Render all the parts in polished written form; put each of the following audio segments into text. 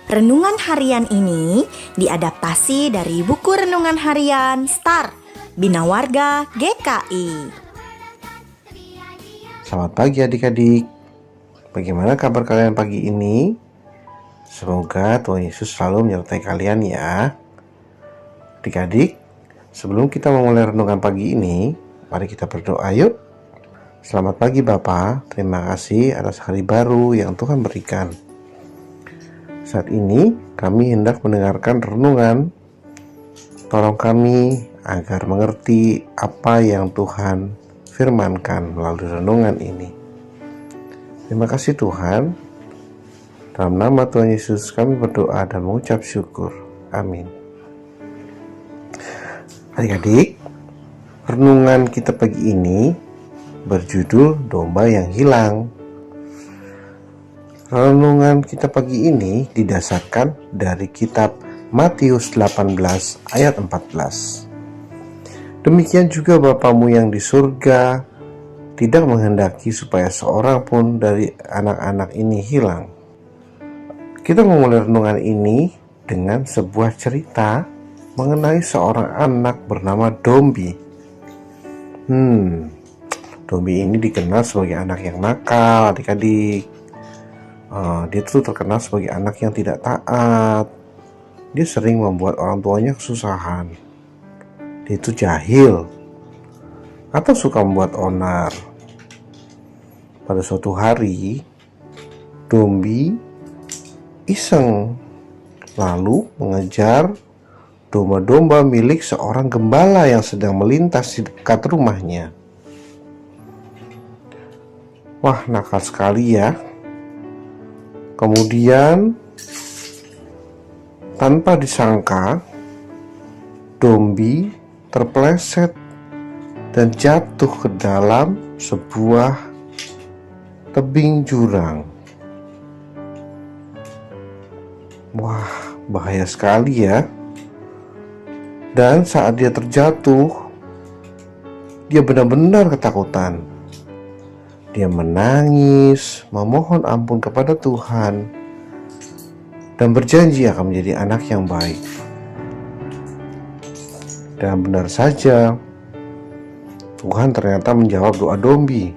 Renungan harian ini diadaptasi dari buku renungan harian Star Bina Warga GKI. Selamat pagi adik-adik. Bagaimana kabar kalian pagi ini? Semoga Tuhan Yesus selalu menyertai kalian ya. Adik-adik, sebelum kita memulai renungan pagi ini, mari kita berdoa yuk. Selamat pagi Bapa, terima kasih atas hari baru yang Tuhan berikan. Saat ini kami hendak mendengarkan renungan. Tolong kami agar mengerti apa yang Tuhan firmankan melalui renungan ini. Terima kasih Tuhan. Dalam nama Tuhan Yesus kami berdoa dan mengucap syukur. Amin. Adik-adik, renungan kita pagi ini berjudul Domba yang Hilang. Renungan kita pagi ini didasarkan dari kitab Matius 18 ayat 14. Demikian juga Bapamu yang di surga tidak menghendaki supaya seorang pun dari anak-anak ini hilang. Kita memulai renungan ini dengan sebuah cerita mengenai seorang anak bernama Dombi. Dombi ini dikenal sebagai anak yang nakal, adik-adik. Dia tuh terkenal sebagai anak yang tidak taat. Dia sering membuat orang tuanya kesusahan. Dia itu jahil atau suka membuat onar. Pada suatu hari, Dombi iseng lalu mengejar domba-domba milik seorang gembala yang sedang melintas di dekat rumahnya. Wah, nakal sekali ya. Kemudian tanpa disangka, Dombi terpeleset dan jatuh ke dalam sebuah tebing jurang. Wah, bahaya sekali ya. Dan saat dia terjatuh, dia benar-benar ketakutan. Dia menangis, memohon ampun kepada Tuhan, dan berjanji akan menjadi anak yang baik. Dan benar saja, Tuhan ternyata menjawab doa Dombi.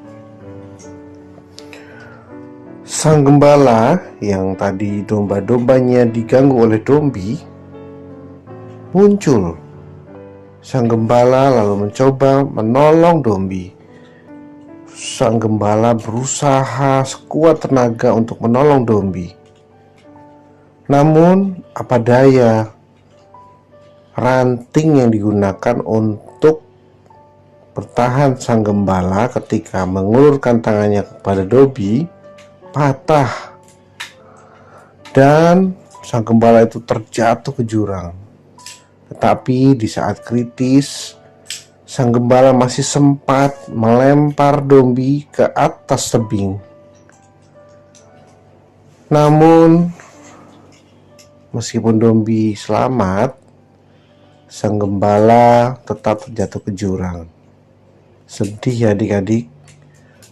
Sang gembala yang tadi domba-dombanya diganggu oleh Dombi muncul. Sang gembala lalu mencoba menolong Dombi. Sang gembala berusaha sekuat tenaga untuk menolong Dombi. Namun, apa daya, ranting yang digunakan untuk bertahan sang gembala ketika mengulurkan tangannya kepada Dombi patah. Dan sang gembala itu terjatuh ke jurang. Tetapi di saat kritis, sang gembala masih sempat melempar Dombi ke atas tebing. Namun, meskipun Dombi selamat, sang gembala tetap terjatuh ke jurang. Sedih ya adik-adik.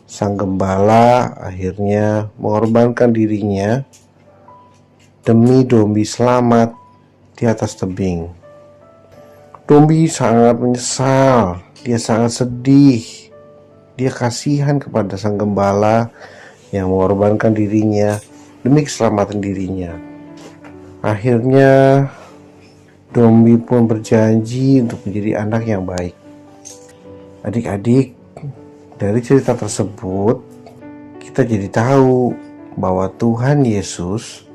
Sang gembala akhirnya mengorbankan dirinya demi Dombi selamat di atas tebing. Dombi sangat menyesal, dia sangat sedih. Dia kasihan kepada sang gembala yang mengorbankan dirinya demi keselamatan dirinya. Akhirnya Dombi pun berjanji untuk menjadi anak yang baik. Adik-adik, dari cerita tersebut kita jadi tahu bahwa Tuhan Yesus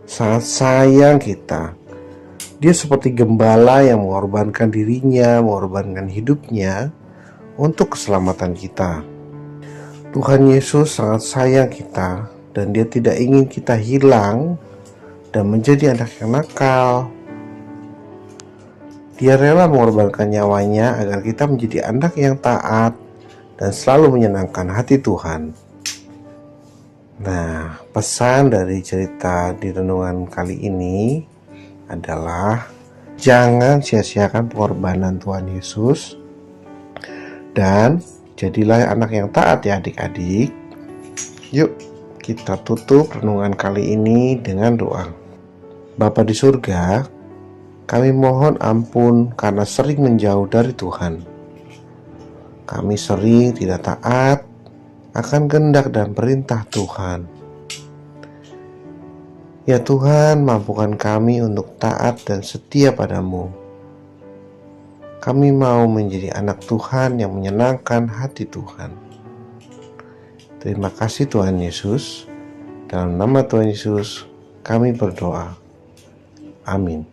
sangat sayang kita. Dia seperti gembala yang mengorbankan dirinya, mengorbankan hidupnya untuk keselamatan kita. Tuhan Yesus sangat sayang kita dan Dia tidak ingin kita hilang dan menjadi anak yang nakal. Dia rela mengorbankan nyawanya agar kita menjadi anak yang taat dan selalu menyenangkan hati Tuhan. Nah, pesan dari cerita di renungan kali ini adalah jangan sia-siakan pengorbanan Tuhan Yesus dan jadilah anak yang taat ya adik-adik. Yuk kita tutup renungan kali ini dengan doa. Bapa di surga, kami mohon ampun karena sering menjauh dari Tuhan. Kami sering tidak taat akan kehendak dan perintah Tuhan. Ya Tuhan, mampukan kami untuk taat dan setia padamu. Kami mau menjadi anak Tuhan yang menyenangkan hati Tuhan. Terima kasih Tuhan Yesus. Dalam nama Tuhan Yesus, kami berdoa. Amin.